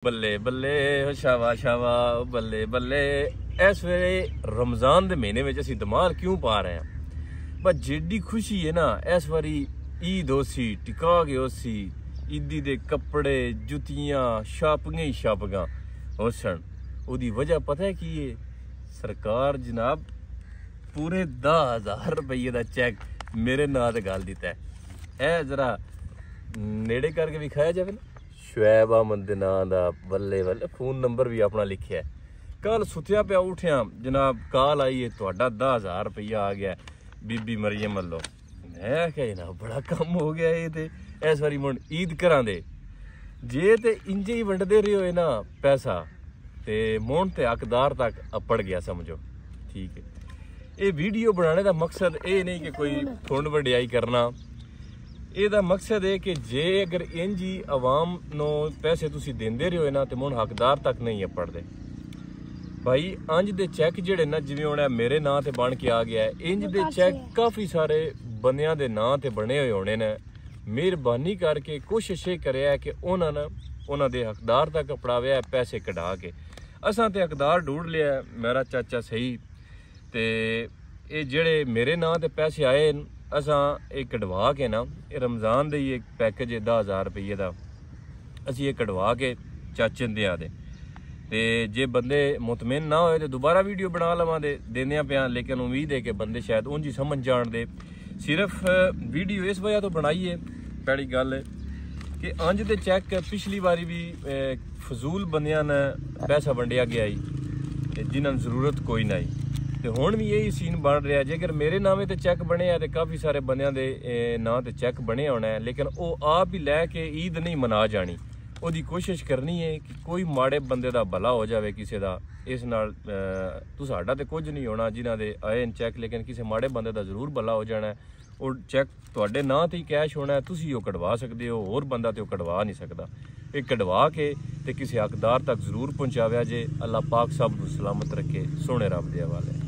बल्ले बल्ले शावा शावा बल्ले बल्ले। इस वेले रमजान के महीने में असीं धमाल क्यों पा रहे हैं, पर जिड्डी खुशी है ना इस बारी ईद होसी टिका के होसी ईदी दे कपड़े जुतियां शापिंगां ही शापिंगां होसन। उदी वजह पता है कि ये सरकार जनाब पूरे 10,000 रुपये का चैक मेरे नां ते गल दिता है। जरा नेड़े करके विखाया जाए ना। शुएब अहमद दे नां दा बल्ले बल्ले फोन नंबर भी अपना लिखिया है। कल सुत्या पिया उठिया जनाब कॉल आई है तुहाडा 10,000 रुपया आ गया बीबी मरियम वल्लों। मैं क्या जनाब बड़ा कम हो गया ये ते इस बारी मुड़ ईद घरां दे जे ते इंजे ही वंडदे रहे होए ना पैसा ते मुड़ ते हकदार तक अपड़ गया समझो। ठीक है, ये वीडियो बनाने का मकसद ये नहीं कि कोई थोड़ वडियाई करना। ਇਹਦਾ मकसद है कि जे अगर इंज ही आवाम ਨੂੰ पैसे ਤੁਸੀਂ ਦਿੰਦੇ ਰਹੋ ਨਾ ਤੇ ਮੁੜ ਹੱਕਦਾਰ ਤੱਕ ਨਹੀਂ ਪੜਦੇ ਭਾਈ। ਅੰਜ ਦੇ ਚੈੱਕ ਜਿਹੜੇ ਨਾ ਜਿਵੇਂ ਹੁਣ ਮੇਰੇ ਨਾਂ ਤੇ ਬਣ ਕੇ ਆ ਗਿਆ ਇੰਜ ਦੇ ਚੈੱਕ ਕਾਫੀ ਸਾਰੇ ਬੰਦਿਆਂ ਦੇ ਨਾਂ ਤੇ ਬਣੇ ਹੋਏ ਹੋਣੇ ਨੇ। ਮਿਹਰਬਾਨੀ ਕਰਕੇ ਕੋਸ਼ਿਸ਼ ਇਹ ਕਰਿਆ ਕਿ ਉਹਨਾਂ ਦੇ ਹੱਕਦਾਰ ਤੱਕ ਪੜਾਵਿਆ ਪੈਸੇ ਕਢਾ ਕੇ। ਅਸਾਂ ਤੇ ਹੱਕਦਾਰ ਢੂੰਡ ਲਿਆ ਮੇਰਾ ਚਾਚਾ ਸਹੀ ਤੇ ਇਹ ਜਿਹੜੇ ਮੇਰੇ ਨਾਂ ਤੇ ਪੈਸੇ ਆਏ असा ये कढ़वा के ना रमज़ान दे एक पैकेज 10,000 रुपये का असी ये कढ़वा के चाचे दिया ते जे बंदे मुतमिन ना होए तो दोबारा वीडियो बना लवां दे देने पिया। लेकिन उम्मीद है कि बंदे शायद उंज ही समझ जान दे। सिर्फ वीडियो इस वजह तो बनाई है पहली गल कि अंज दे चैक पिछली बारी भी फजूल बंदियां ने पैसा वंडिया गया जिन्हां नूं जरूरत कोई ना आई तो हुण भी यही सीन बन रहा। जेकर मेरे नामे ते चैक बने तो काफ़ी सारे बंदियां दे नां ते चैक बने होना है, लेकिन वो आप ही लैके ईद नहीं मना जानी। उहदी कोशिश करनी है कि कोई माड़े बंदे दा भला हो जाए किसी दा। इस नाल तुहाडा ते कुछ नहीं होना जिन्हां दे आए चैक, लेकिन किसी माड़े बंदे दा जरूर भला हो जाना है। वो चैक तुहाडे नां ते ही कैश होना है, तुसीं वो कढ़वा सकदे हो, होर बंदा ते वो कढ़वा नहीं सकदा। ये कढ़वा के ते किसी हकदार तक जरूर पहुँचाव्या जे। अल्लाह पाक सब नूं सलामत रखे, सोहणे रब दे हवाले।